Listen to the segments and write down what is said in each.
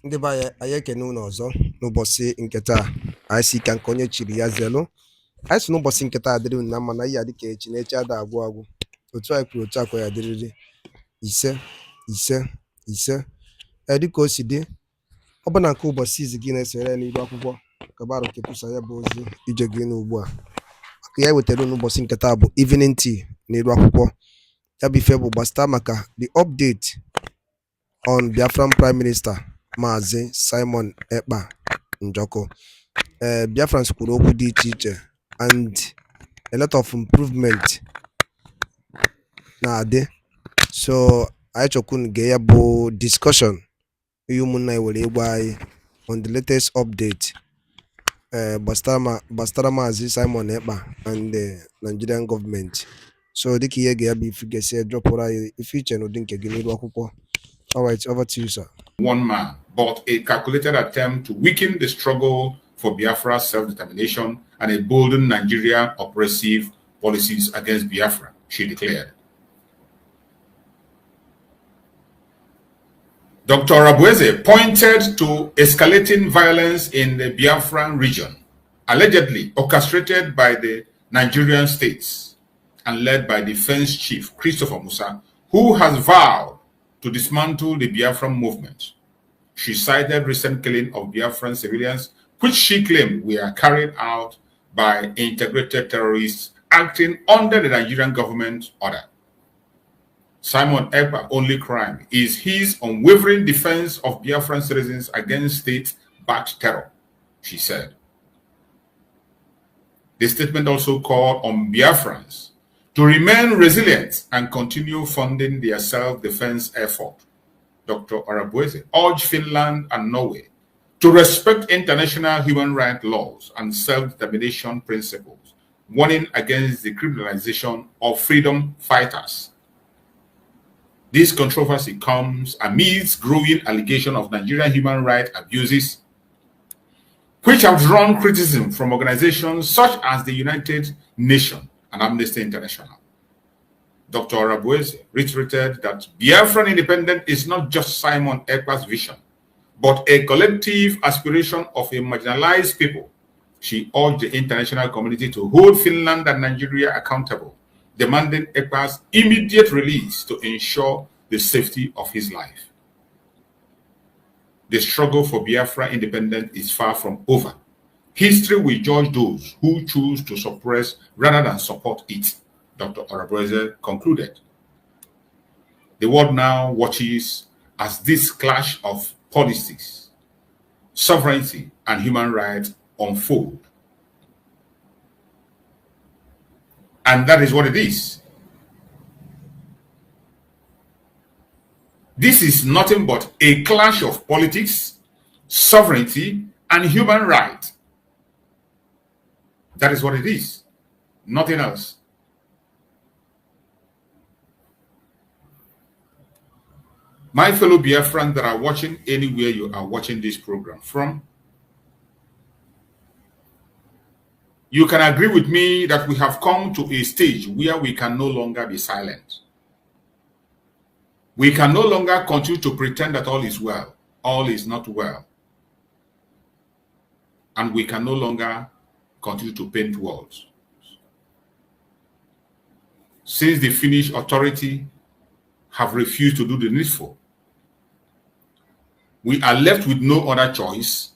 Ndị be anyị ekene unu ọzọ n'ụbọchị nke taa. Anyị si ka nke onye chiri ya zelu. Anyị si n'ụbọchị nke taa dịrị unu na mma na ihe adịka echi na echi ada agwụ agwụ. Otu anyị kwuru otu akwa ya dịrịrị ise ise ise. Dịka o si dị, ọ bụ na nke ụbọchị izi gị na-esere n'iru akwụkwọ kabarụ kepụsa ya bụ ozi ije gị n'ugbu a. Maka ya wetara unu ụbọchị nke taa bụ evening tea n'iru akwụkwọ. Ya bụ ife bụ gbasịta maka the update on Biafran Prime Minister Maazị Simon Ekpa Njoko. Biafrans kwuru okwu dị iche iche and a lot of improvement na-adị. So anyị chọkwunu ga ya bụ discussion ihe ụmụnna anyị were ịgwa anyị on the latest update gbasara Maazị Simon Ekpa and the Nigerian government. So dịka ihe ga ya bụ ife ga-esi dropụrụ anyị ife iche n'ụdị nke gị n'iru akwụkwọ. All right, over to you, sir. One man, but a calculated attempt to weaken the struggle for Biafra's self-determination and embolden Nigerian oppressive policies against Biafra, she declared. Dr. Arabueze pointed to escalating violence in the Biafran region, allegedly orchestrated by the Nigerian states and led by Defense Chief Christopher Musa, who has vowed to dismantle the Biafran movement. She cited recent killing of Biafran civilians, which she claimed were carried out by integrated terrorists acting under the Nigerian government order. Simon Ekpa's only crime is his unwavering defense of Biafran citizens against state-backed terror, she said. The statement also called on Biafrans to remain resilient and continue funding their self-defense effort. Dr. Arabueze urged Finland and Norway to respect international human rights laws and self-determination principles, warning against the criminalization of freedom fighters. This controversy comes amidst growing allegations of Nigerian human rights abuses, which have drawn criticism from organizations such as the United Nations and Amnesty International. Dr. Arabueze reiterated that Biafran independence is not just Simon Ekpa's vision, but a collective aspiration of a marginalized people. She urged the international community to hold Finland and Nigeria accountable, demanding Ekpa's immediate release to ensure the safety of his life. The struggle for Biafra independence is far from over. History will judge those who choose to suppress rather than support it, Dr. Arabueze concluded. The world now watches as this clash of policies, sovereignty, and human rights unfold. And that is what it is. This is nothing but a clash of politics, sovereignty, and human rights. That is what it is. Nothing else. My fellow Biafrans that are watching anywhere you are watching this program from, you can agree with me that we have come to a stage where we can no longer be silent. We can no longer continue to pretend that all is well. All is not well. And we can no longer continue to paint walls. Since the Finnish authority have refused to do the needful, we are left with no other choice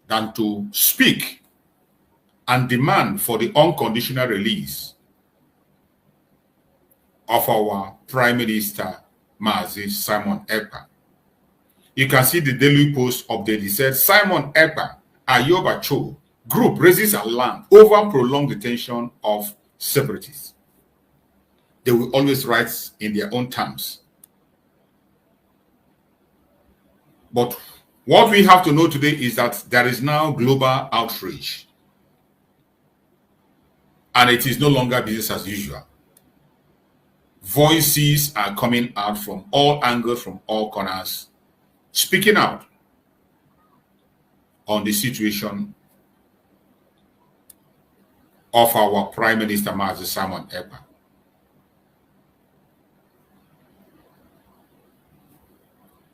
than to speak and demand for the unconditional release of our Prime Minister, Maazị Simon Ekpa. You can see the Daily Post update. It said, Simon Ekpa, Ayoba Cho group raises alarm over prolonged detention of separatists. They will always write in their own terms. But what we have to know today is that there is now global outrage. And it is no longer business as usual. Voices are coming out from all angles, from all corners, speaking out on the situation of our Prime Minister, Maazị Simon Ekpa.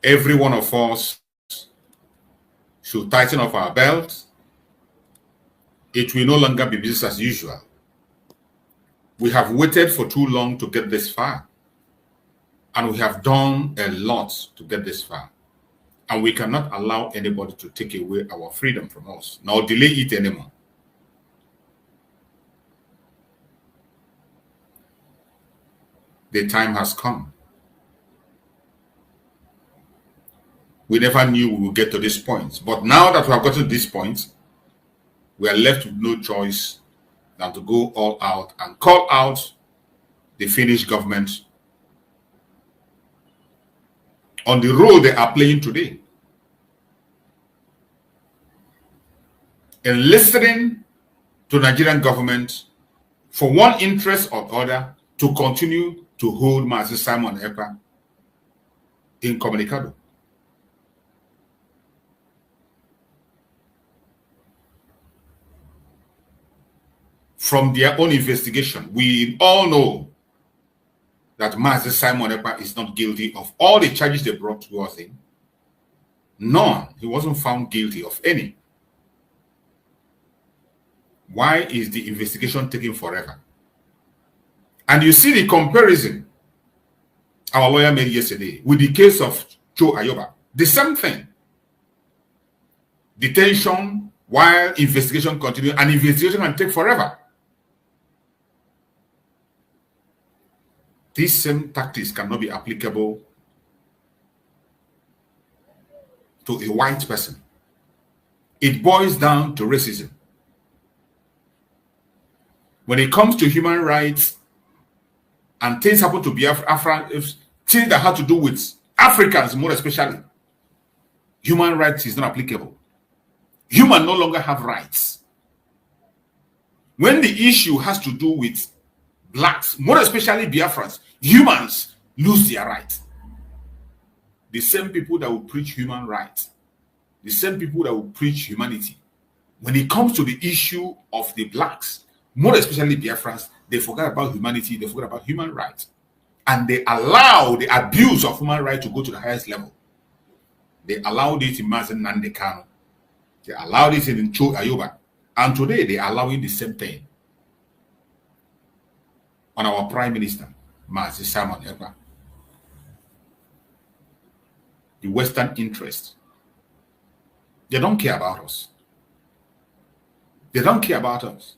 Every one of us should tighten up our belts. It will no longer be business as usual. We have waited for too long to get this far. And we have done a lot to get this far. And we cannot allow anybody to take away our freedom from us, nor delay it anymore. The time has come. We never knew we would get to this point. But now that we have gotten to this point, we are left with no choice than to go all out and call out the Finnish government on the role they are playing today in listening to Nigerian government for one interest or other to continue to hold Master Simon Ekpa incommunicado. From their own investigation, we all know that Master Simon Ekpa is not guilty of all the charges they brought towards him. None. He wasn't found guilty of any. Why is the investigation taking forever? And you see the comparison our lawyer made yesterday with the case of Joe Ayoba. The same thing. Detention while investigation continues, and investigation can take forever. These same tactics cannot be applicable to a white person. It boils down to racism. When it comes to human rights and things happen to Biafra, things that have to do with Africans more especially, human rights is not applicable. Humans no longer have rights. When the issue has to do with blacks, more especially Biafrans, humans lose their rights. The same people that will preach human rights, the same people that will preach humanity, when it comes to the issue of the blacks, more especially Biafrans, they forget about humanity, they forget about human rights. And they allow the abuse of human rights to go to the highest level. They allowed it in Mazen Nnamdi Kanu. They allowed it in Joe Ayoba. And today they are allowing the same thing on our Prime Minister, Mazi Simon Ekpa. The Western interest. They don't care about us. They don't care about us.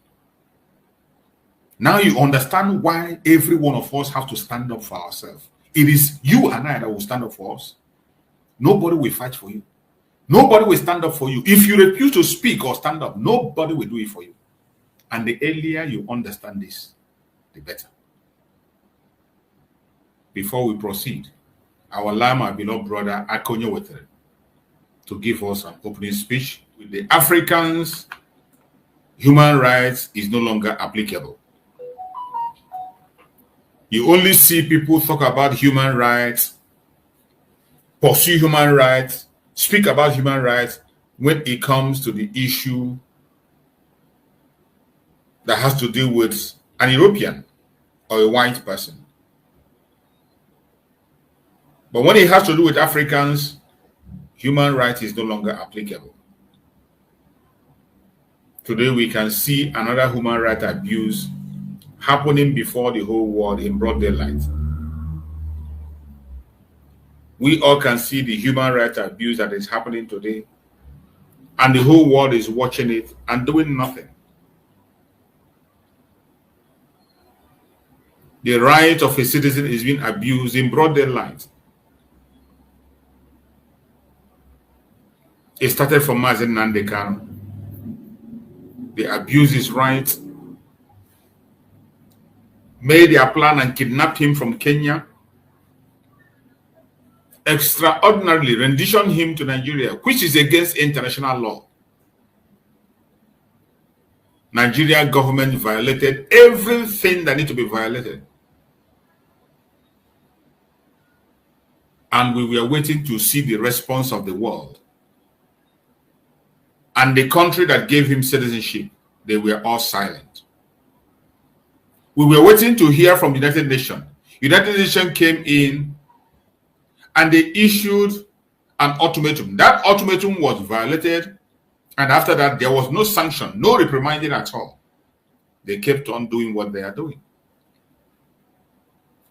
Now you understand why every one of us have to stand up for ourselves. It is you and I that will stand up for us. Nobody will fight for you. Nobody will stand up for you. If you refuse to speak or stand up, nobody will do it for you. And the earlier you understand this, the better. Before we proceed, I will allow my beloved brother Akonyo Wetere to give us an opening speech. With the Africans, human rights is no longer applicable. You only see people talk about human rights, pursue human rights, speak about human rights when it comes to the issue that has to do with an European or a white person. But when it has to do with Africans, human rights is no longer applicable. Today we can see another human rights abuse happening before the whole world in broad daylight. We all can see the human rights abuse that is happening today, and the whole world is watching it and doing nothing. The right of a citizen is being abused in broad daylight. It started from Mazen Nnamdi Kanu. They abused his rights, made their plan and kidnapped him from Kenya. Extraordinarily renditioned him to Nigeria, which is against international law. Nigeria government violated everything that needs to be violated. And we were waiting to see the response of the world. And the country that gave him citizenship, they were all silent. We were waiting to hear from the United Nations. United Nations came in and they issued an ultimatum. That ultimatum was violated, and after that, there was no sanction, no reprimanding at all. They kept on doing what they are doing.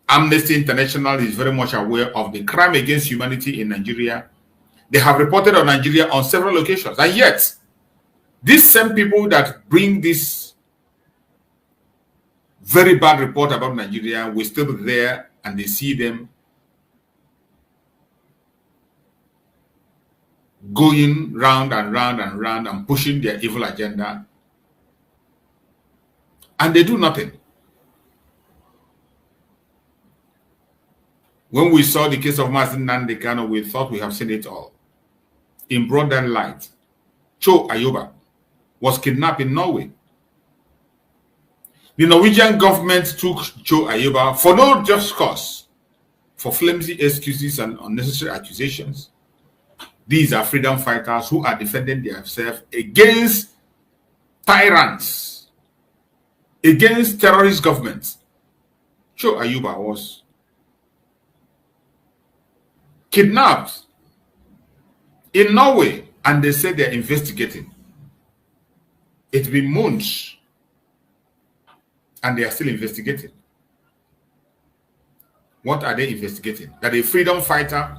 Amnesty International is very much aware of the crime against humanity in Nigeria. They have reported on Nigeria on several occasions, and yet, these same people that bring this very bad report about Nigeria will still be there, and they see them going round and round and round and pushing their evil agenda, and they do nothing. When we saw the case of Mazen Nandekano, we thought we have seen it all. In broad daylight, Cho Ayoba was kidnapped in Norway. The Norwegian government took Cho Ayoba for no just cause, for flimsy excuses and unnecessary accusations. These are freedom fighters who are defending themselves against tyrants, against terrorist governments. Cho Ayoba was kidnapped in Norway, and they said they're investigating. It's been months, and they are still investigating. What are they investigating? That a freedom fighter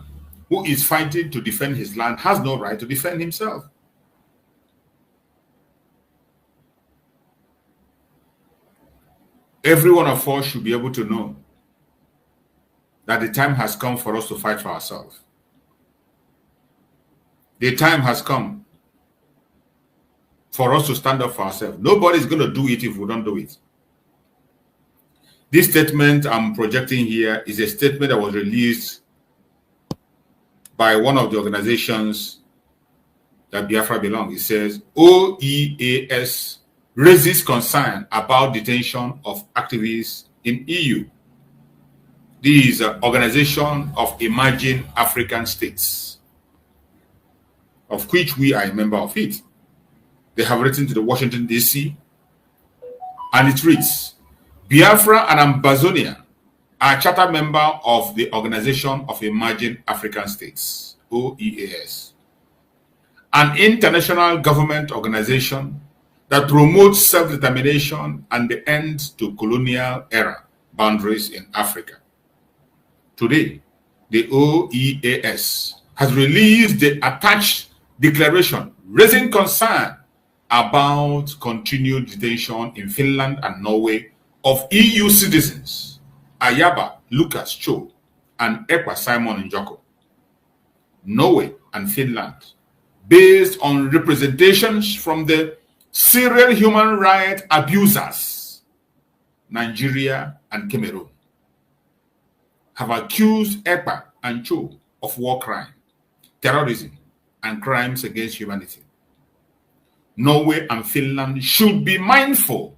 who is fighting to defend his land has no right to defend himself. Every one of us should be able to know that the time has come for us to fight for ourselves. The time has come for us to stand up for ourselves. Nobody's going to do it if we don't do it. This statement I'm projecting here is a statement that was released by one of the organizations that Biafra belongs. It says, OEAS raises concern about detention of activists in EU. This is an organization of emerging African states, of which we are a member of it. They have written to the Washington, D.C., and it reads, Biafra and Ambazonia are charter member of the Organization of Emerging African States, OEAS, an international government organization that promotes self-determination and the end to colonial era boundaries in Africa. Today, the OEAS has released the attached declaration raising concern about continued detention in Finland and Norway of EU citizens Ayaba Lucas Cho and Ekwa Simon Njoko, Norway and Finland, based on representations from the serial human rights abusers, Nigeria and Cameroon, have accused Ekpa and Cho of war crime, terrorism, and crimes against humanity. Norway and Finland should be mindful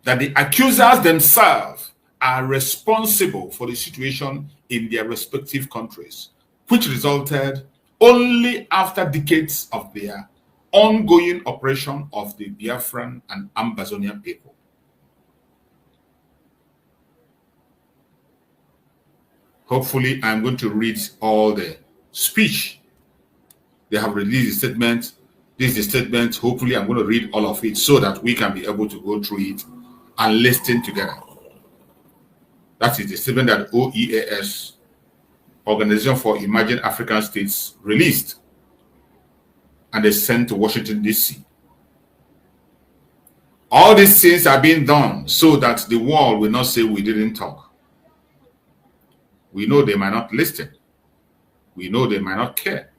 that the accusers themselves are responsible for the situation in their respective countries, which resulted only after decades of their ongoing oppression of the Biafran and Ambazonian people. Hopefully, I'm going to read all the speech. They have released a statement. This is a statement. Hopefully, I'm going to read all of it so that we can be able to go through it and listen together. That is the statement that OEAS, Organization for Emerging African States, released and they sent to Washington, D.C. All these things are being done so that the world will not say we didn't talk. We know they might not listen. We know they might not care.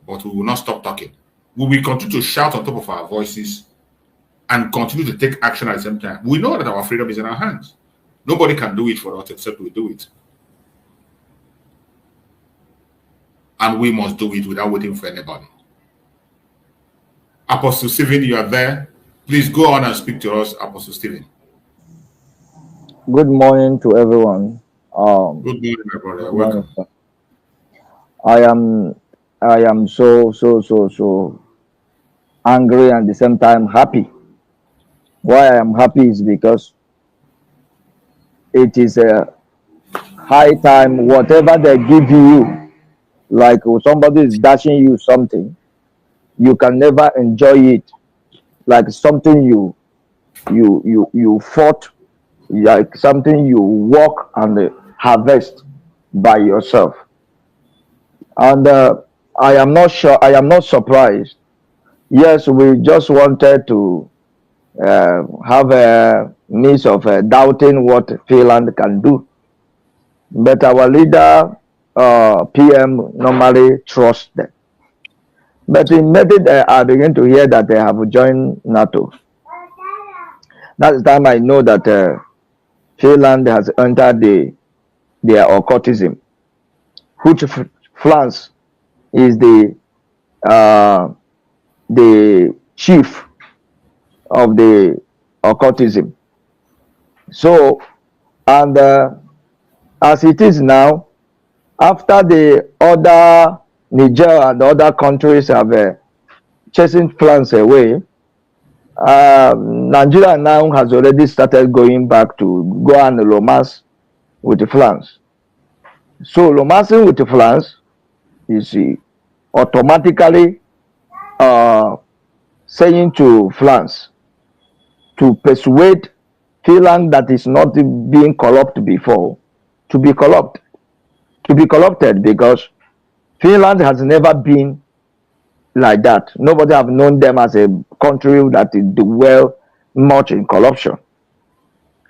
But we will not stop talking. We will continue to shout on top of our voices and continue to take action at the same time. We know that our freedom is in our hands. Nobody can do it for us except we do it. And we must do it without waiting for anybody. Apostle Stephen, you are there. Please go on and speak to us, Apostle Stephen. Good morning to everyone. Good morning, my brother. Welcome. I am so angry and at the same time happy. Why I am happy is because it is a high time, whatever they give you, Like somebody is dashing you something, you can never enjoy it like something you fought, like something you work and harvest by yourself. And I am not sure, I am not surprised. Yes, we just wanted to have a means of doubting what Finland can do, but our leader, PM, normally trusts them. But immediately I begin to hear that they have joined NATO. That's the time I know that Finland has entered their occultism, which France is uh, the chief of the occultism. So, and as it is now, after the other Niger and other countries have chasing France away, Nigeria now has already started going back to go and romance with France. So romancing with France is automatically saying to France to persuade Finland that is not being corrupt before to be corrupted, because Finland has never been like that. Nobody have known them as a country that is do well much in corruption.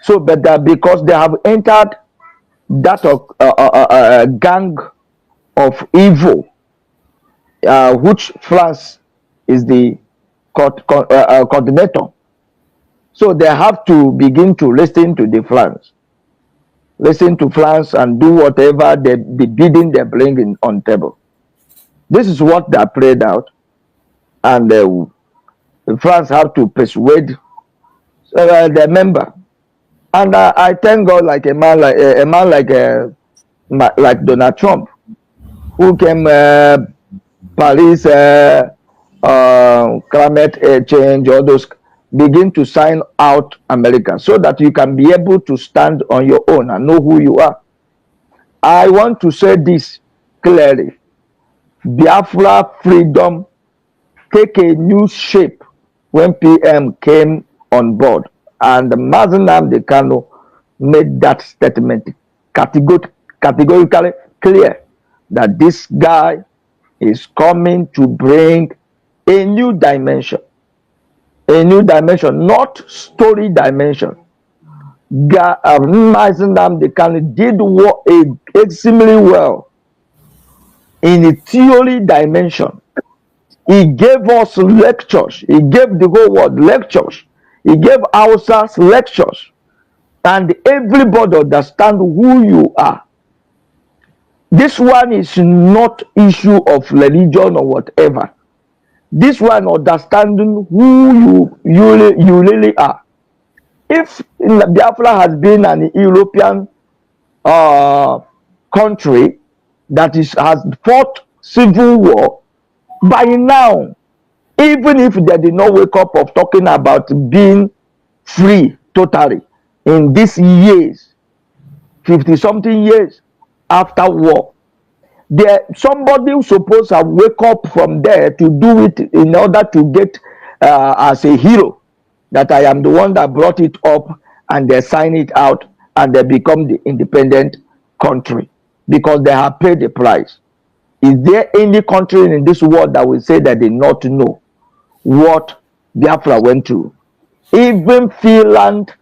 So, but because they have entered that gang of evil, which France is the coordinator. So they have to begin to listen to France and do whatever the bidding they bring in on table. This is what they prayed out, and France have to persuade their member. And I thank God, like a man like Donald Trump, who came Paris climate change, all those, begin to sign out America so that you can be able to stand on your own and know who you are. I want to say this clearly. Biafra freedom take a new shape when PM came on board, and Mazinam Kano made that statement categorically clear that this guy is coming to bring a new dimension, not story dimension. Mazinam Kano did extremely well in a theory dimension. He gave us lectures. He gave the whole world lectures. He gave ourselves lectures. And everybody understand who you are. This one is not issue of religion or whatever. This one understanding who you really are. If Biafra has been an European country that has fought civil war, by now, even if they did not wake up of talking about being free totally in these years, 50-something years after war, somebody who's supposed to wake up from there to do it in order to get as a hero, that I am the one that brought it up, and they sign it out and they become the independent country because they have paid the price. Is there any country in this world that will say that they not know what Biafra went through? Even Finland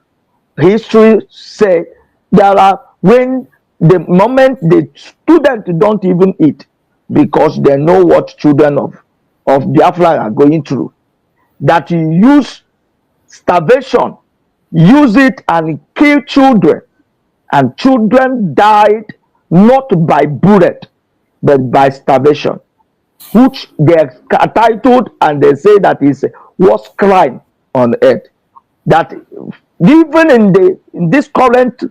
history say there are, when the moment the students don't even eat because they know what children of Biafra are going through, that you use starvation, use it and kill children, and children died not by bullet but by starvation, which they are titled and they say that is worst crime on earth. That even in this current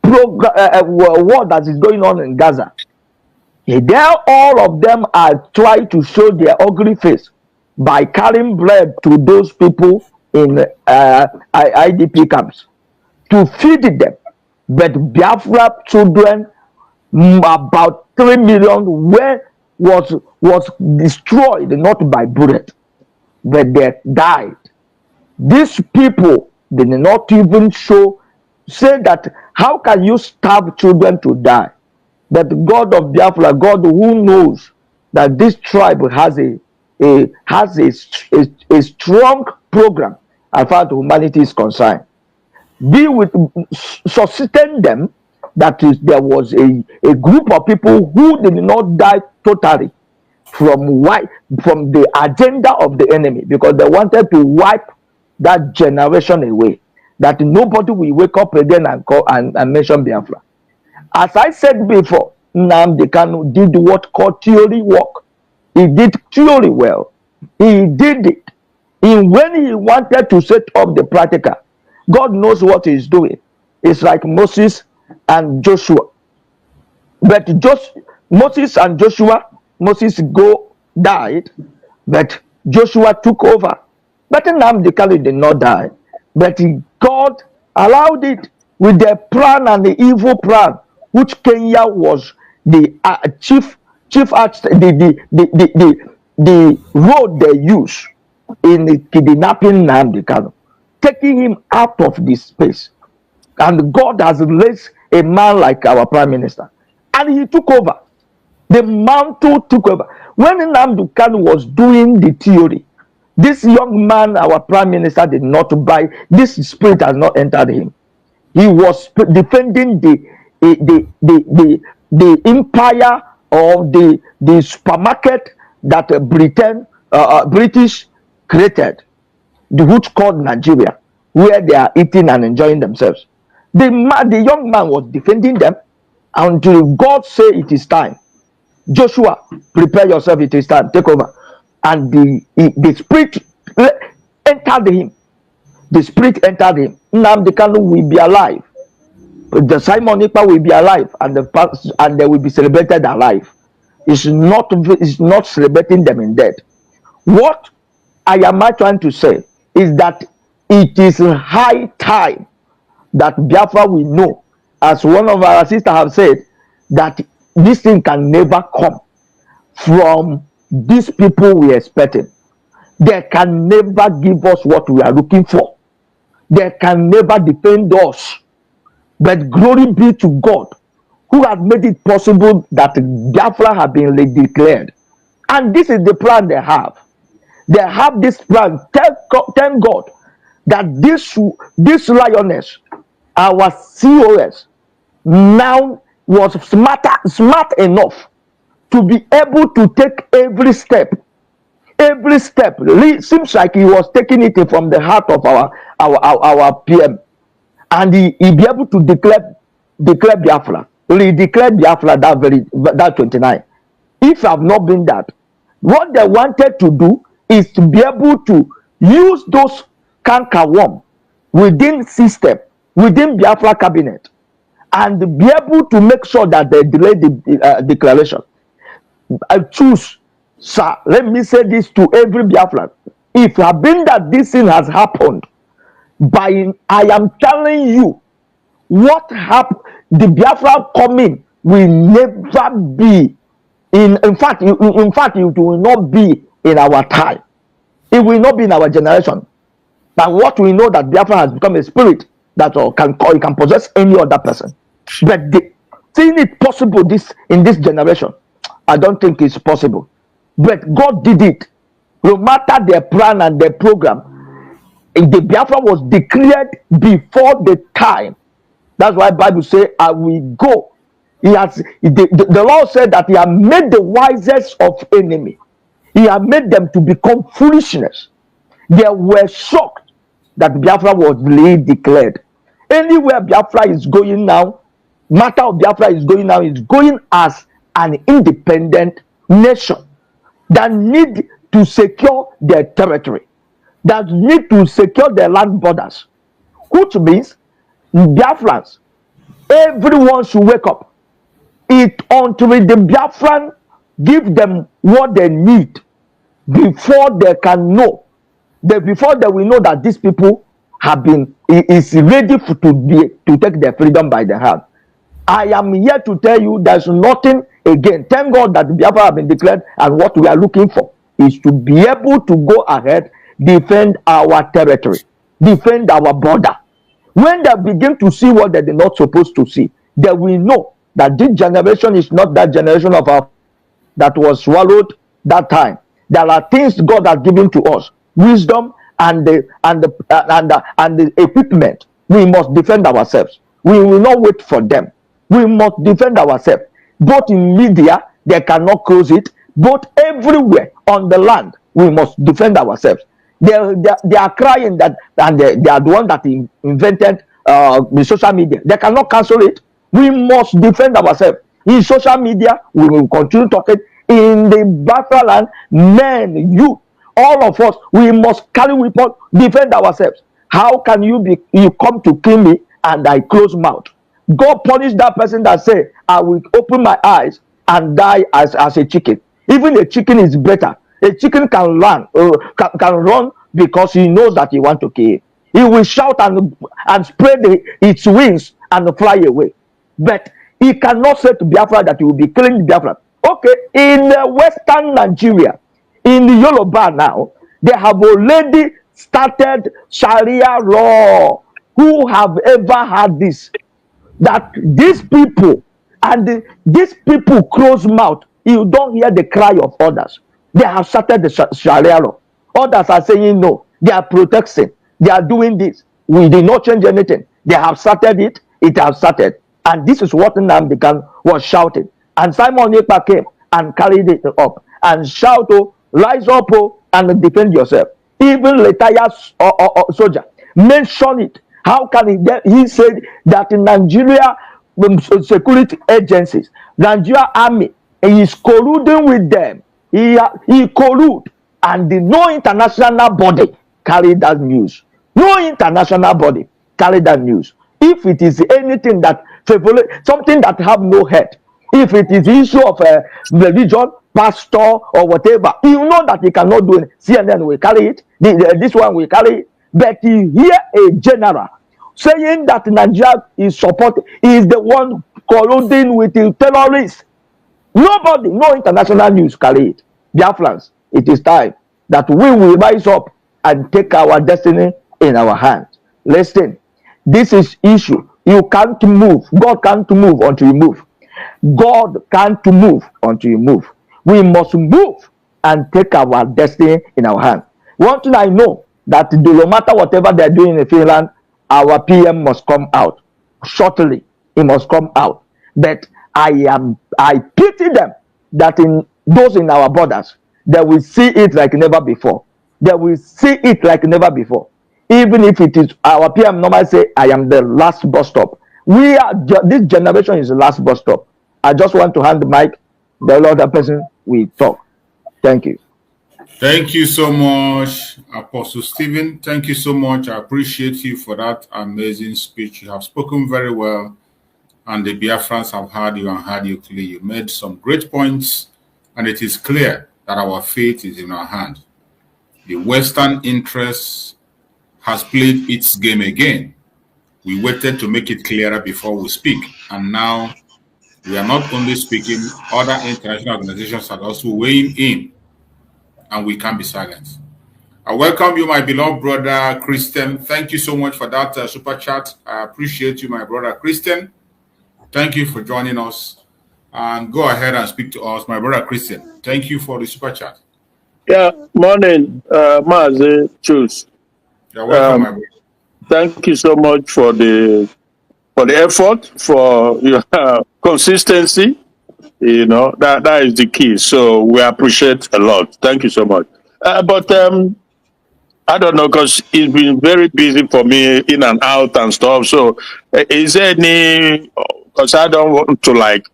war that is going on in Gaza, there all of them are trying to show their ugly face by carrying bread to those people in IDP camps to feed them. But Biafra children, about 3 million, were was destroyed not by bullet, but they died. These people did not even say that how can you starve children to die? That God of Biafra, God who knows that this tribe has a strong program as far as humanity is concerned, sustain them. That is, there was a group of people who did not die totally from the agenda of the enemy, because they wanted to wipe that generation away, that nobody will wake up again and call and mention Biafra. As I said before, Nnamdi Kanu did what called theory work. He did theory well. He did it. And when he wanted to set up the practical, God knows what he's doing. It's like Moses and Joshua. But Moses and Joshua, Moses died, but Joshua took over. But Nnamdi Kanu did not die. But God allowed it with the plan and the evil plan, which Kenya was the chief architect, the road they use in kidnapping Nnamdi Kanu, taking him out of this space. And God has raised a man like our prime minister, and he took over. The mantle took over. When Nnamdi Kanu was doing the theory, this young man, our prime minister, did not buy. This spirit has not entered him. He was defending the empire of the supermarket that British created, which called Nigeria, where they are eating and enjoying themselves. The young man was defending them until God said it is time. Joshua, prepare yourself, it is time, take over. And the spirit entered him. The spirit entered him. Nnamdi Kanu will be alive. The Simon Ekpa will be alive, and they will be celebrated alive. It's not celebrating them in death. What I am trying to say is that it is high time that Biafra will know, as one of our sisters have said, that this thing can never come from these people we expected. They can never give us what we are looking for. They can never defend us. But glory be to God, who has made it possible that Biafra have been declared. And this is the plan they have. They have this plan. Thank God that this lioness, our COS, now was smart enough to be able to take every step. Every step. It seems like he was taking it from the heart of our PM. And he be able to declare Biafra. He declared Biafra that 29. If have not been that, what they wanted to do is to be able to use those cankerworm within system, within Biafra cabinet, and be able to make sure that they delay the declaration. I choose, sir, let me say this to every Biafran. If it have been that this thing has happened, I am telling you, what happened, the Biafra coming will never be in fact it will not be in our time. It will not be in our generation. But what we know, that Biafra has become a spirit that can possess any other person. But seeing it possible in this generation, I don't think it's possible. But God did it. No matter their plan and their program, the Biafra was declared before the time. That's why the Bible says, I will go. The Lord said that he had made the wisest of enemy. He had made them to become foolishness. They were shocked that Biafra was really declared. Anywhere Biafra is going now, matter of Biafra is going now, is going as an independent nation that need to secure their territory, that need to secure their land borders, which means Biafrans, everyone should wake up. It until the Biafran give them what they need before they can know, before they will know that these people have been is ready to take their freedom by the hand. I am here to tell you there's nothing again, thank God that Biafra have been declared, and what we are looking for is to be able to go ahead, defend our territory, defend our border. When they begin to see what they're not supposed to see, they will know that this generation is not that generation of our that was swallowed that time. There are things God has given to us, wisdom and the equipment. We must defend ourselves. We will not wait for them. We must defend ourselves. Both in media, they cannot close it. Both everywhere on the land, we must defend ourselves. They are crying that, and they are the one that invented the social media. They cannot cancel it. We must defend ourselves. In social media, we will continue talking. In the Biafra land, men, youth, all of us, we must carry weapons, defend ourselves. How can you come to kill me and I close mouth? God punish that person that say, I will open my eyes and die as a chicken. Even a chicken is better. A chicken can run because he knows that he want to kill. He will shout and spread its wings and fly away. But he cannot say to Biafra that he will be killing Biafra. Okay, in Western Nigeria, in the Yoruba now, they have already started Sharia law. Who have ever had this? That these people these people close mouth. You don't hear the cry of others. They have started the Sharia law. Others are saying no. They are protecting. They are doing this. We did not change anything. They have started it. It has started. And this is what Nnamdi Kanu was shouting. And Simon Ekpa came and carried it up and shout, oh, rise up, oh, and defend yourself. Even retired soldier mentioned it. How can he said that in Nigeria security agencies, Nigeria army, he is colluding with them. He collude, and no international body carry that news. No international body carry that news. If it is anything that something that have no head, if it is issue of religion, pastor or whatever, you know that he cannot do it. CNN will carry it. This one will carry it. But you hear a general saying that Nigeria is supporting, is the one colluding with the terrorists. Nobody, no international news carry it. Biafrans, it is time that we will rise up and take our destiny in our hands. Listen, this is issue. You can't move. God can't move until you move. God can't move until you move. We must move and take our destiny in our hand. One thing I know, that no matter whatever they're doing in Finland, our PM must come out shortly. He must come out. But I pity them that in those in our borders, they will see it like never before. They will see it like never before. Even if it is our PM normally say, I am the last bus stop. This generation is the last bus stop. I just want to hand the mic. The other person will talk. Thank you. Thank you so much, Apostle Stephen. Thank you so much. I appreciate you for that amazing speech. You have spoken very well, and the Biafrans have heard you and heard you clearly. You made some great points, and it is clear that our fate is in our hands. The Western interest has played its game again. We waited to make it clearer before we speak, and now we are not only speaking, other international organizations are also weighing in, and we can't be silent. I welcome you, my beloved brother Christian. Thank you so much for that super chat. I appreciate you, my brother Christian. Thank you for joining us. And go ahead and speak to us, my brother Christian. Thank you for the super chat. Yeah, morning, Mazi Chus. You're welcome, my brother. Thank you so much for the effort, for your consistency. You know, that is the key. So we appreciate a lot. Thank you so much. But I don't know, because it's been very busy for me in and out and stuff. So is there any, because I don't want to like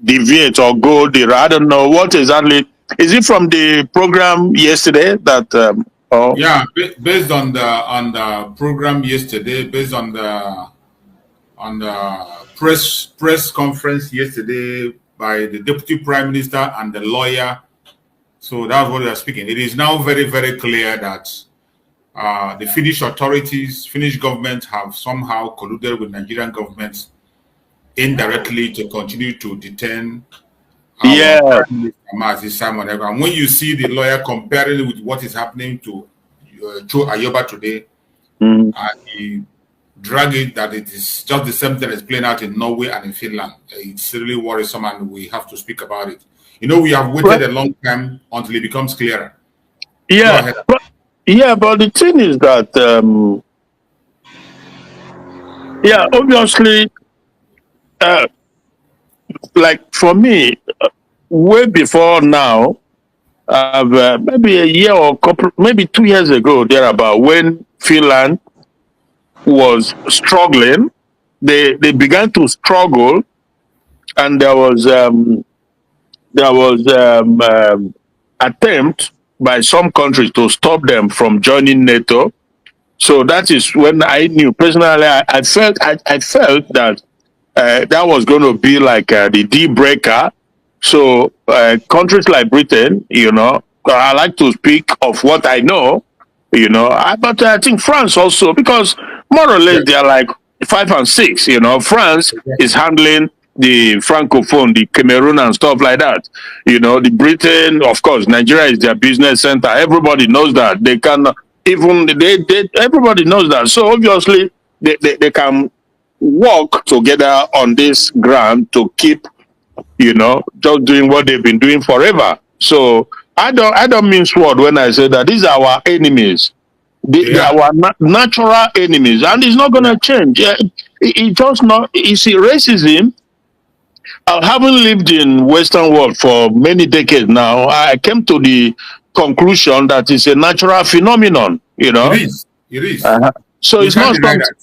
deviate or go there. I don't know what exactly. Is it from the program yesterday that? Yeah, based on the program yesterday, based on the press conference yesterday by the Deputy Prime Minister and the lawyer. So that's what we are speaking. It is now very, very clear that the Finnish authorities, Finnish government have somehow colluded with Nigerian government indirectly to continue to detain our Yeah. Prime Minister, Mazi Simon Ekpa. And when you see the lawyer comparing it with what is happening to Joe Ayoba today, Mm. and he drag it that it is just the same thing as playing out in Norway and in Finland. It's really worrisome, and we have to speak about it. You know, we have waited a long time until it becomes clearer. Go Yeah. ahead. But the thing is that, obviously, like for me, way before now, maybe a year or couple, maybe 2 years ago, thereabout, when Finland was struggling, they began to struggle, and there was attempt by some countries to stop them from joining NATO. So that is when I knew personally. I felt that that was going to be like the deal breaker. So countries like Britain, I like to speak of what I know, but I think France also, because more or less Yes. they are like 5 and 6. France is handling the francophone, the Cameroon and stuff like that. The Britain, of course, Nigeria is their business center. Everybody knows that. They can even they everybody knows that. So obviously they can work together on this ground to keep, just doing what they've been doing forever. So I don't mean sword when I say that these are our enemies. They Yeah. are our natural enemies, and it's not gonna change. Yeah, it just not. You see, racism. Having lived in Western world for many decades now, I came to the conclusion that it's a natural phenomenon. It is. It is. Uh-huh. So We it's can't not deny something.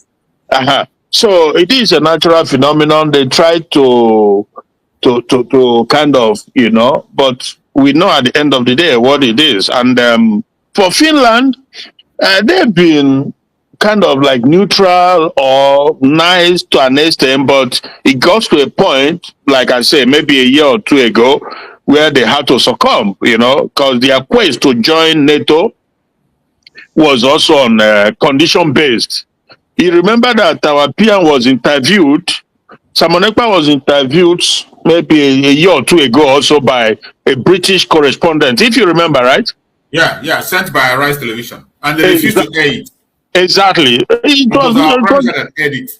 that. Uh-huh. So it is a natural phenomenon. They try to kind of, but we know at the end of the day what it is. And for Finland, they've been kind of like neutral or nice to an extent, but it got to a point, like I say, maybe a year or two ago, where they had to succumb, because their quest to join NATO was also on condition based. You remember that our PM was interviewed, Simon Ekpa was interviewed maybe a year or two ago also by a British correspondent, if you remember, right? Yeah. Sent by Arise Television. And they refused to air it. Exactly. It was our Prime Minister that aired it.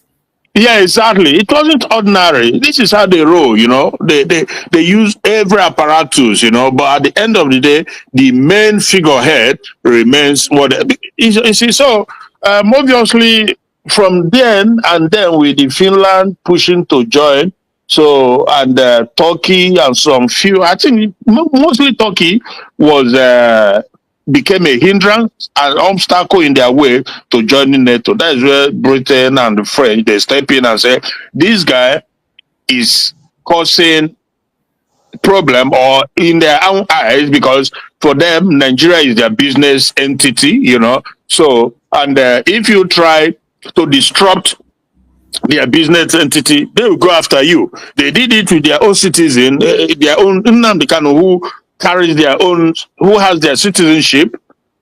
Yeah, exactly. It wasn't ordinary. This is how they roll, They use every apparatus, but at the end of the day, the main figurehead remains what you see. So obviously from then and then with the Finland pushing to join, so and Turkey and some few, I think mostly Turkey was became a hindrance, an obstacle in their way to joining NATO. That is where Britain and the French, they step in and say, this guy is causing problem, or in their own eyes, because for them Nigeria is their business entity, So, and if you try to disrupt their business entity, they will go after you. They did it with their own citizen, their own Nnamdi Kanu, who has their citizenship.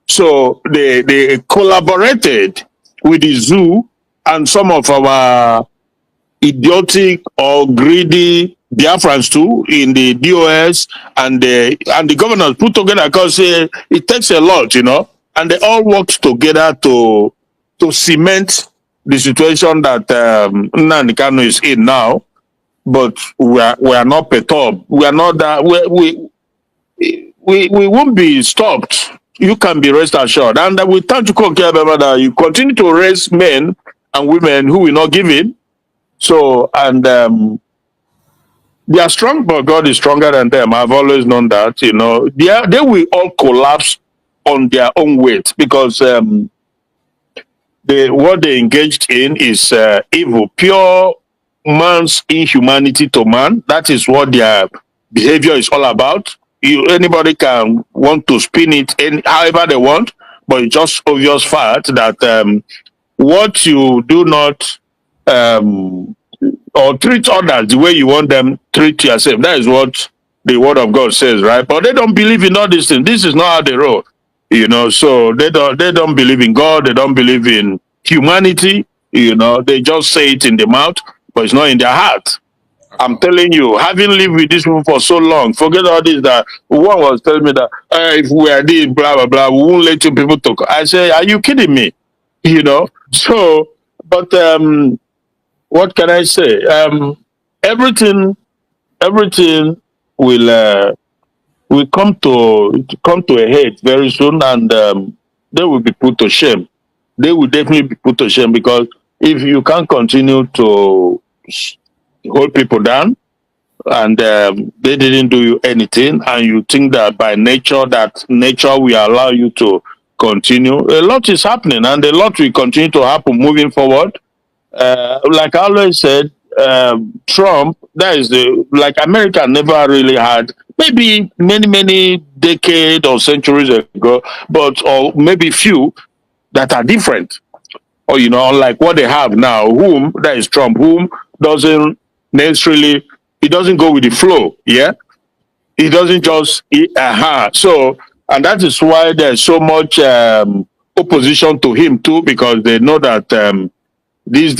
So they collaborated with the zoo and some of our idiotic or greedy Biafrans too in the DOS, and the governors put together, because it takes a lot, and they all worked together to cement the situation that Nnamdi Kanu is in now. But we are not perturbed. We are not that we won't be stopped. You can be rest assured. And we thank you, that you continue to raise men and women who will not give in. So, and they are strong, but God is stronger than them. I've always known that, They will all collapse on their own weight, because what they engaged in is evil, pure man's inhumanity to man. That is what their behavior is all about. Anybody can want to spin it however they want, but it's just obvious fact that what you do not or treat others the way you want them treat yourself. That is what the word of God says, right? But they don't believe in all these things. This is not how they roll, So they don't believe in God. They don't believe in humanity. They just say it in the mouth, but it's not in their heart. I'm telling you, having lived with these people for so long, forget all this. That one was telling me that if we are this, blah blah blah, we won't let you people talk. I say, are you kidding me? You know. So, but what can I say? Everything, everything will come to a head very soon, and they will be put to shame. They will definitely be put to shame because if you can't continue to hold people down and they didn't do you anything, and you think that by nature that nature will allow you to continue, a lot is happening, and a lot will continue to happen moving forward. Like I always said, Trump, that is the like America never really had, maybe many decades or centuries ago, but or maybe few that are different, or unlike what they have now. Whom that is Trump, whom doesn't necessarily, he doesn't go with the flow. Yeah, he doesn't just so, and that is why there's so much opposition to him too, because they know that this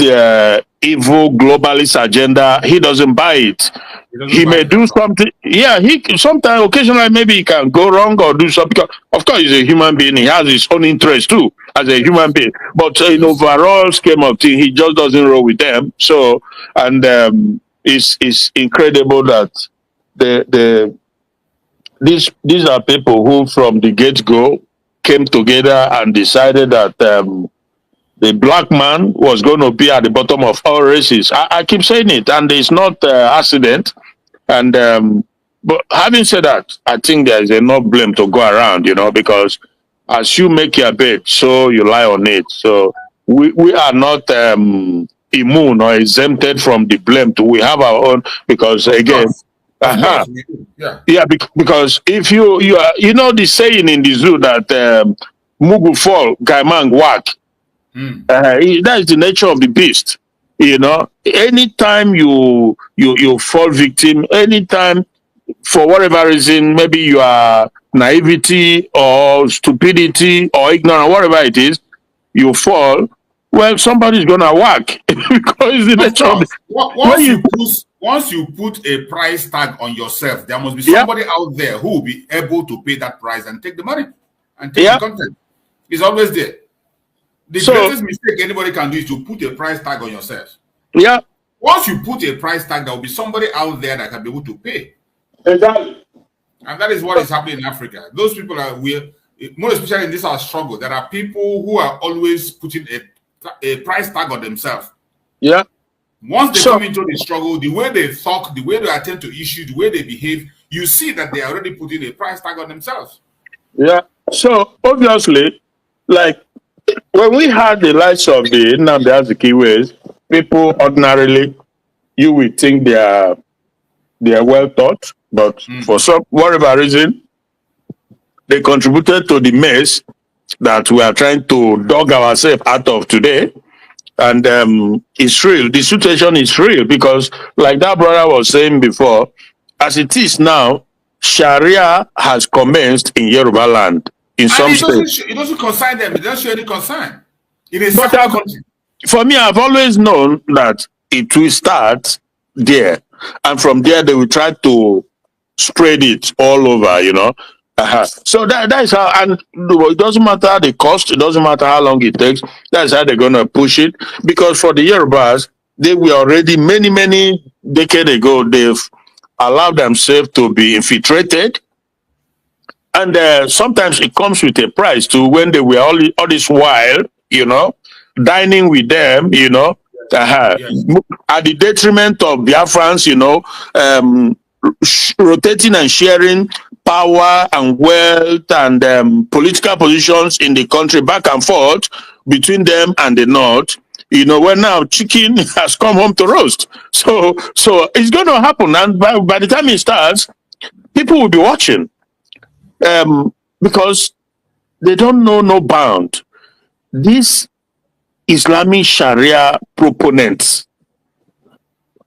evil globalist agenda, he doesn't buy it. He doesn't He buy may it at do all. something. Yeah, he sometimes occasionally maybe he can go wrong or do something. Because of course, he's a human being. He has his own interest too as a human Yes. being. But in Yes. overall scheme of things, he just doesn't roll with them. So, and it's incredible that the these are people who from the get go came together and decided that the black man was going to be at the bottom of all races. I keep saying it, and it's not accident. And but having said that, I think there is enough blame to go around, because as you make your bed, so you lie on it. So we are not immune or exempted from the blame. We have our own because Of again, course. Of uh-huh, course we do. Yeah. yeah, because if you are, the saying in the zoo that Mugu fall, Gaimang whack. Mm. That is the nature of the beast. Anytime you fall victim, anytime for whatever reason, maybe you are naivety or stupidity or ignorant, whatever it is, you fall. Well, somebody's gonna whack because it's the Of nature of the. course. When you, Once you put a price tag on yourself, there must be yeah, somebody out there who will be able to pay that price and take the money and take the yeah. content. It's always there. The So greatest mistake anybody can do is to put a price tag on yourself. yeah, Once you put a price tag, there will be somebody out there that can be able to pay. exactly. And that is what is happening in Africa. Those people are more especially in this our struggle. There are people who are always putting a price tag on themselves. Yeah. Once they So come into the struggle, the way they talk, the way they attend to issues, the way they behave, you see that they are already putting a price tag on themselves. yeah. So obviously, like when we had the likes of the Nnamdi Azikiwes, people ordinarily you would think they are well taught, but for some whatever reason, they contributed to the mess that we are trying to dog ourselves out of today. And it's real. The situation is real because, like that brother was saying before, as it is now, Sharia has commenced in Yoruba land in And some states. it doesn't concern them. It doesn't show any concern in a But secular country. for me, I've always known that it will start there, and from there they will try to spread it all over. So that is how, and it doesn't matter the cost, it doesn't matter how long it takes. That's how they're gonna push it. Because for the Yorubas, they were already many decades ago. They've allowed themselves to be infiltrated, and sometimes it comes with a price too. When they were all this while, dining with them, Yes. at the detriment of Biafrans, rotating and sharing power and wealth and political positions in the country back and forth between them and the North. When now chicken has come home to roast. So it's going to happen. And by the time it starts, people will be watching because they don't know no bound. These Islamic Sharia proponents,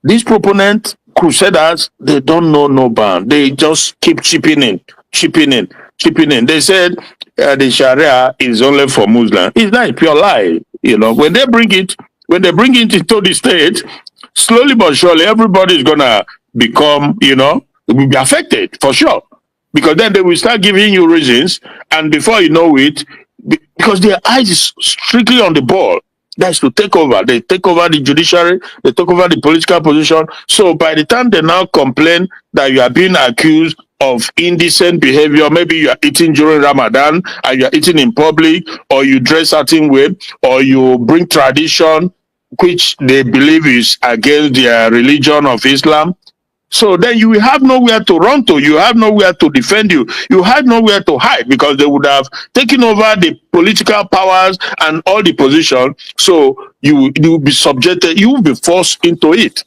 these proponents, crusaders, they don't know no bound. They just keep chipping in. They said the Sharia is only for Muslims. It's not a pure lie. When they bring it into the state, slowly but surely, everybody is gonna become, will be affected for sure. Because then they will start giving you reasons, and before you know it, because their eyes is strictly on the ball. That's to take over. They take over the judiciary, they take over the political position. So by the time they now complain that you are being accused of indecent behavior, maybe you are eating during Ramadan and you are eating in public, or you dress certain way, or you bring tradition which they believe is against their religion of Islam. So then you will have nowhere to run to. You have nowhere to defend you. You have nowhere to hide because they would have taken over the political powers and all the position. So you will be subjected. You will be forced into it.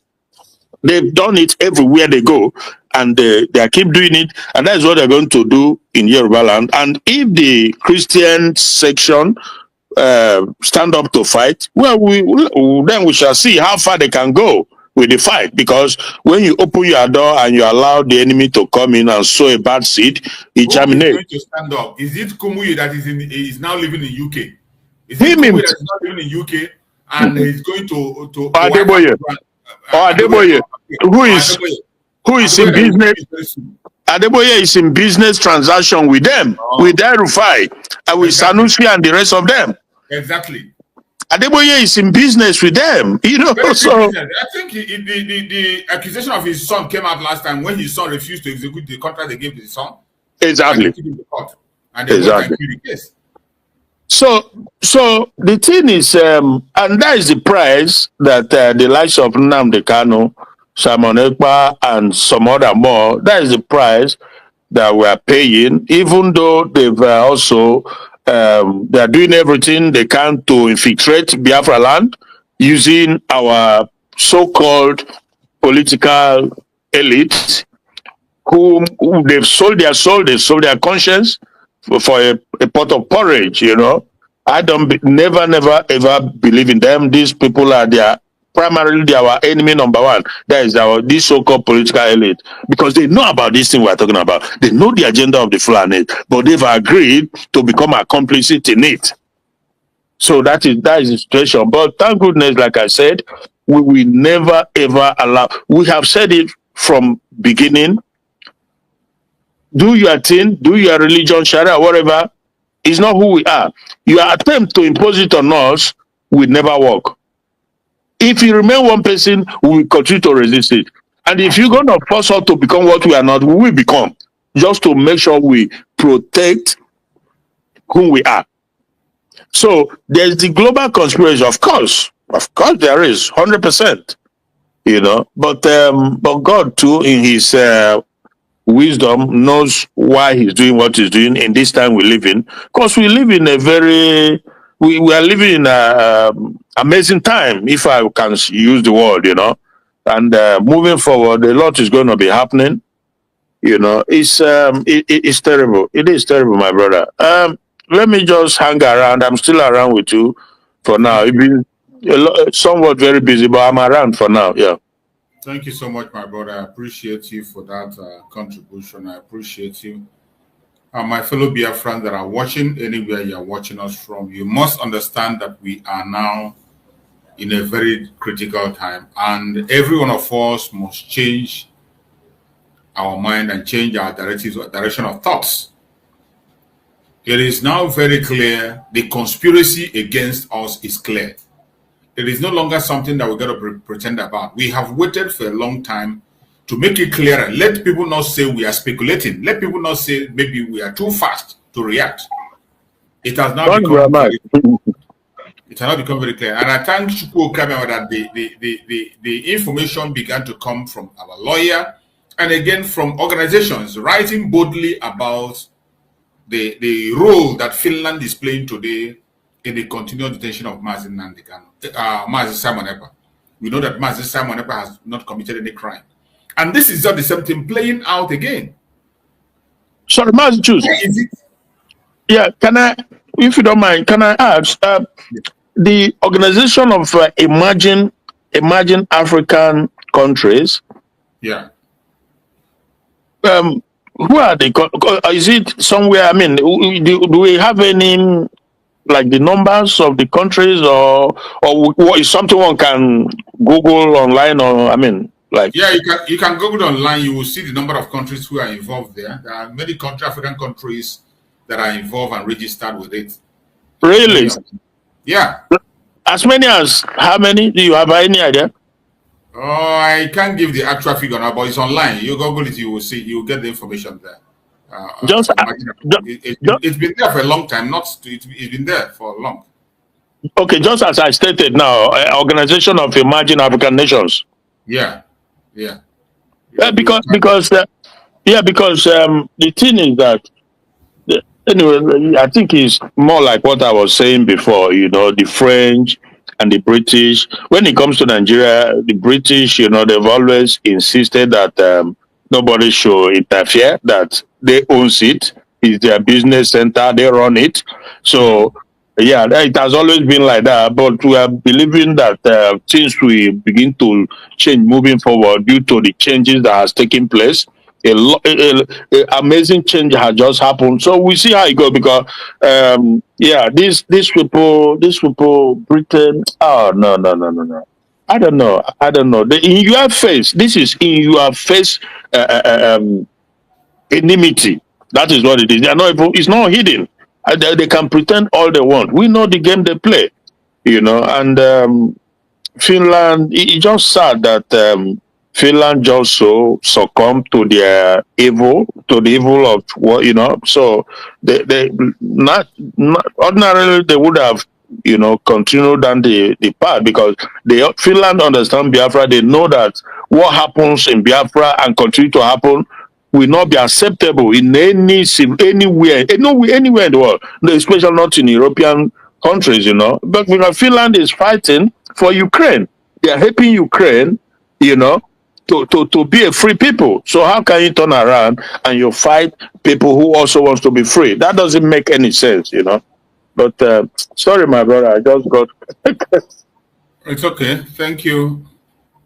They've done it everywhere they go, and they keep doing it. And that's what they're going to do in Yoruba land. And if the Christian section stand up to fight, well, then we shall see how far they can go with the fight. Because when you open your door and you allow the enemy to come in and sow a bad seed, it germinates. Who is going to stand up? Is it Kumuyi that is now living in UK? Is it Kumuyi that is now living in UK and he's going to Adeboye? Adeboye, who is in business? Adeboye is in business transaction with them, with El-Rufai, and with Sanusi and the rest of them. Exactly. Adeboye is in business with them, So I think the accusation of his son came out last time when his son refused to execute the contract they gave to his son. Exactly. And they exactly. The case. So the thing is, and that is the price that the likes of Nnamdi Kanu, Simon Ekpa, and some other more, that is the price that we are paying, even though they've also, they are doing everything they can to infiltrate Biafra land using our so-called political elite, who they've sold their soul, they've sold their conscience for a pot of porridge, I never ever believe in them. These people are primarily our enemy number one. That is this so-called political elite, because they know about this thing we're talking about. They know the agenda of the Fulani, but they've agreed to become a complicit in it. So that is the situation. But thank goodness, like I said, we will never ever allow. We have said it from beginning. Do your thing, do your religion, Sharia, whatever. It's not who we are. Your attempt to impose it on us will never work. If you remain one person, we will continue to resist it. And if you're going to force us to become what we are not, we will become. Just to make sure we protect who we are. So there's the global conspiracy, of course there is, 100%. But God too, in His wisdom, knows why He's doing what He's doing in this time we live in. Because we live in we are living in an amazing time, if I can use the word, And moving forward, a lot is going to be happening. It's terrible. It is terrible, my brother. Let me just hang around. I'm still around with you for now. It's been somewhat very busy, but I'm around for now. Yeah. Thank you so much, my brother. I appreciate you for that contribution. I appreciate you. My fellow Biafrans that are watching, anywhere you are watching us from, you must understand that we are now in a very critical time, and every one of us must change our mind and change our direction of thoughts. It is now very clear the conspiracy against us is clear. It is no longer something that we're going to pretend about. We have waited for a long time to make it clearer. Let people not say we are speculating. Let people not say maybe we are too fast to react. It has now become very clear. And I thank Chukwu Okabema that the information began to come from our lawyer and again from organizations writing boldly about the role that Finland is playing today in the continued detention of Mazi Nnamdi Kanu, Mazi Simon Ekpa. We know that Mazi Simon Ekpa has not committed any crime. And this is just the same thing playing out again. Sorry, Mazi, choose. Yeah, can I, if you don't mind, can I ask, the organization of emerging African countries, yeah. Who are they? Is it somewhere? I mean, do we have any, like the numbers of the countries, or what is something one can Google online, or I mean, like? Yeah, you can Google online. You will see the number of countries who are involved there. There are many African countries that are involved and registered with it. Really? Yeah. As many as how many? Do you have any idea? Oh, I can't give the actual figure now, but it's online. You Google it, you will see. You will get the information there. It's been there for a long time. It's been there for long. Okay, just as I stated now, Organization of Emerging African Nations. Yeah, yeah. Because the thing is that anyway, I think it's more like what I was saying before. You know, the French and the British. When it comes to Nigeria, the British, you know, they've always insisted that nobody should interfere. That they own it. It's their business center. They run it. So yeah, it has always been like that. But we are believing that things will begin to change moving forward due to the changes that has taken place. Amazing change has just happened. So we see how it goes because yeah, these people, Britain. Oh no. I don't know. In your face, this is in your face enmity. That is what it is. They are not. It's not hidden. They can pretend all they want. We know the game they play, you know. And Finland. It's just sad that Finland just so succumb to their evil, to the evil of what, you know. So they not ordinarily they would have, you know, continued down the path because Finland understand Biafra. They know that what happens in Biafra and continue to happen will not be acceptable in anywhere in the world, especially not in European countries, you know. But because Finland is fighting for Ukraine, they are helping Ukraine, you know, to be a free people. So how can you turn around and you fight people who also wants to be free? That doesn't make any sense, you know. But sorry, my brother, I just got. It's okay. Thank you.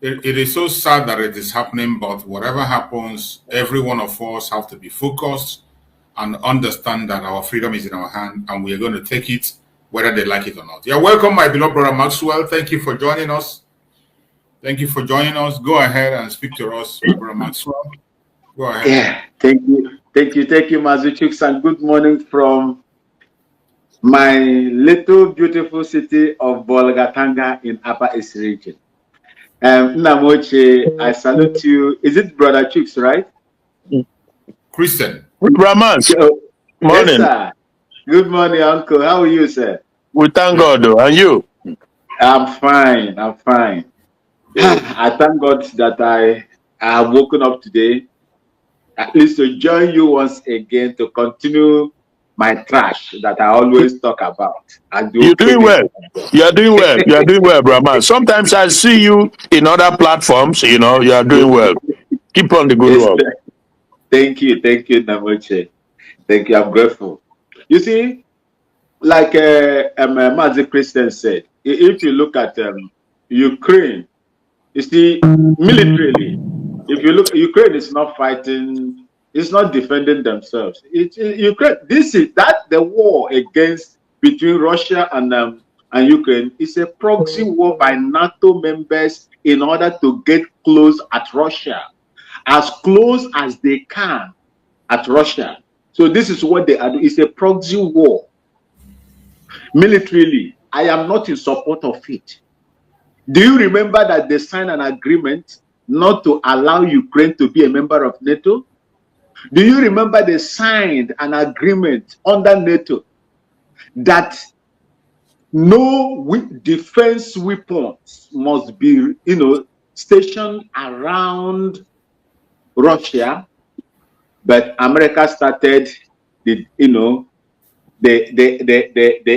It is so sad that it is happening, but whatever happens, every one of us have to be focused and understand that our freedom is in our hand and we are going to take it whether they like it or not. You're welcome, my beloved brother Maxwell. Thank you for joining us. Thank you for joining us. Go ahead and speak to us, my brother Maxwell. Go ahead. Yeah, thank you, Mazuchuk, and good morning from my little beautiful city of Bolgatanga in Upper East region. Namoche, I salute you. Is it Brother Chooks, right? Christian. Ramas. Morning. Yes, sir. Good morning, Uncle. How are you, sir? We thank God, though. And you? I'm fine. I thank God that I have woken up today, at least to join you once again to continue my trash that I always talk about. You're doing well. You're doing well, Brahma. Sometimes I see you in other platforms, you know, you are doing well. Keep on the good work. Thank you, Namoche. Thank you, I'm grateful. You see, like Mazi Christian said, if you look at Ukraine, you see, militarily, if you look, Ukraine is not fighting, it's not defending themselves. Ukraine. This is the war against between Russia and Ukraine is a proxy war by NATO members in order to get close at Russia, as close as they can at Russia. So this is what they are doing. It's a proxy war. Militarily, I am not in support of it. Do you remember that they signed an agreement not to allow Ukraine to be a member of NATO? Do you remember they signed an agreement under NATO that no defense weapons must be, you know, stationed around Russia? But America started the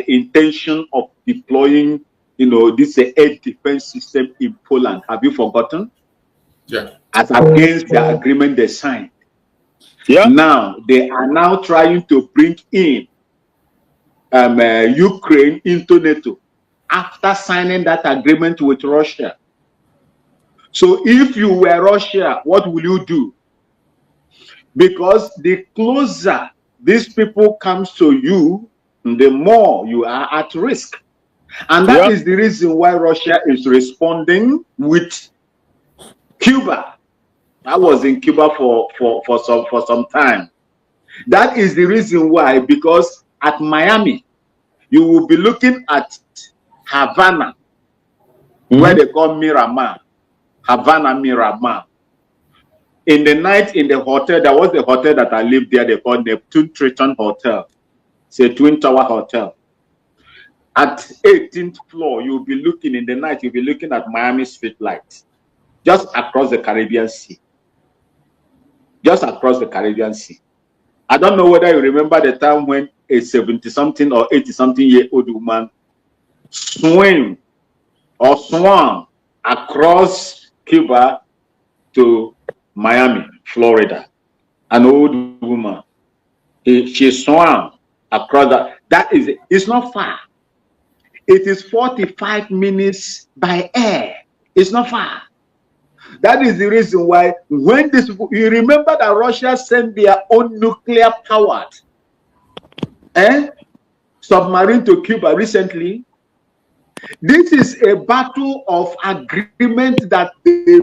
intention of deploying, you know, this air defense system in Poland. Have you forgotten? Yeah. As against the agreement they signed. Yeah. Now they are now trying to bring in Ukraine into NATO after signing that agreement with Russia. So if you were Russia, what will you do? Because the closer these people comes to you, the more you are at risk. And that is the reason why Russia is responding with Cuba. I was in Cuba for some time. That is the reason why, because at Miami, you will be looking at Havana, where they call Miramar, Havana Miramar. In the night in the hotel, there was a hotel that I lived there, they called Neptune Triton Hotel. It's a twin tower hotel. At 18th floor, you'll be looking in the night, you'll be looking at Miami street lights, just across the Caribbean Sea. Just across the Caribbean Sea. I don't know whether you remember the time when a 70-something or 80-something-year-old woman swam across Cuba to Miami, Florida. An old woman. She swam across that. That is it. It's not far. It is 45 minutes by air. It's not far. That is the reason why when this, you remember that Russia sent their own nuclear powered submarine to Cuba recently. This is a battle of agreement that they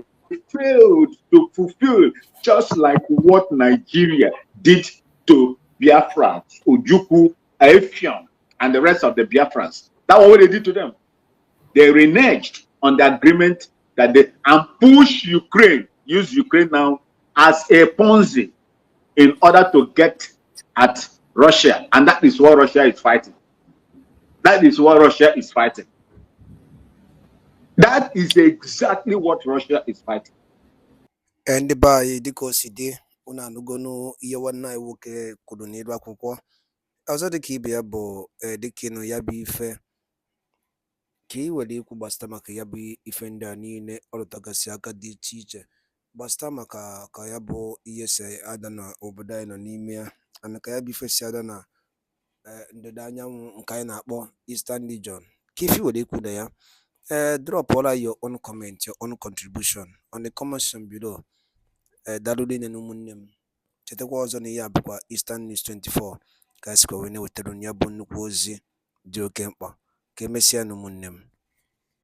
failed to fulfill, just like what Nigeria did to Biafra, Ojukwu, Effiong, and the rest of the Biafrans. That's what they did to them. They reneged on the agreement that they and push Ukraine, use Ukraine now as a Ponzi in order to get at Russia. And that is what Russia is fighting. That is what Russia is fighting. That is exactly what Russia is fighting. Ndị be anyị dịka o si dị unu anụgonu ihe nwanne anyị nwoke kwuru n'elu akwụkwọ. Ọzọ dịka ibe ya bụ dịka ịnụ ya bụ ife ka ị were ikwu gbasịta maka ya bụ ife ndị a niile ọ rụtagasị aka dị iche iche gbasịta maka ka ya bụ ihe si ada n'obodo anyị nọ n'ime ya ana ka ya bụ ife si ada na ndịda anyanwụ nke anyị na-akpọ Eastern Region. Ka ife were ikwu na ya drop all your own comment, your own contribution on the comment section below. Dalụrụ na ụmụnne m chetakwa ọzọ na ihe a bụkwa Eastern News 24 ka a sịkwa wee na-wetara ya bụ nnukwu ozi dị oke mkpa. Ka emesịa na ụmụnne m.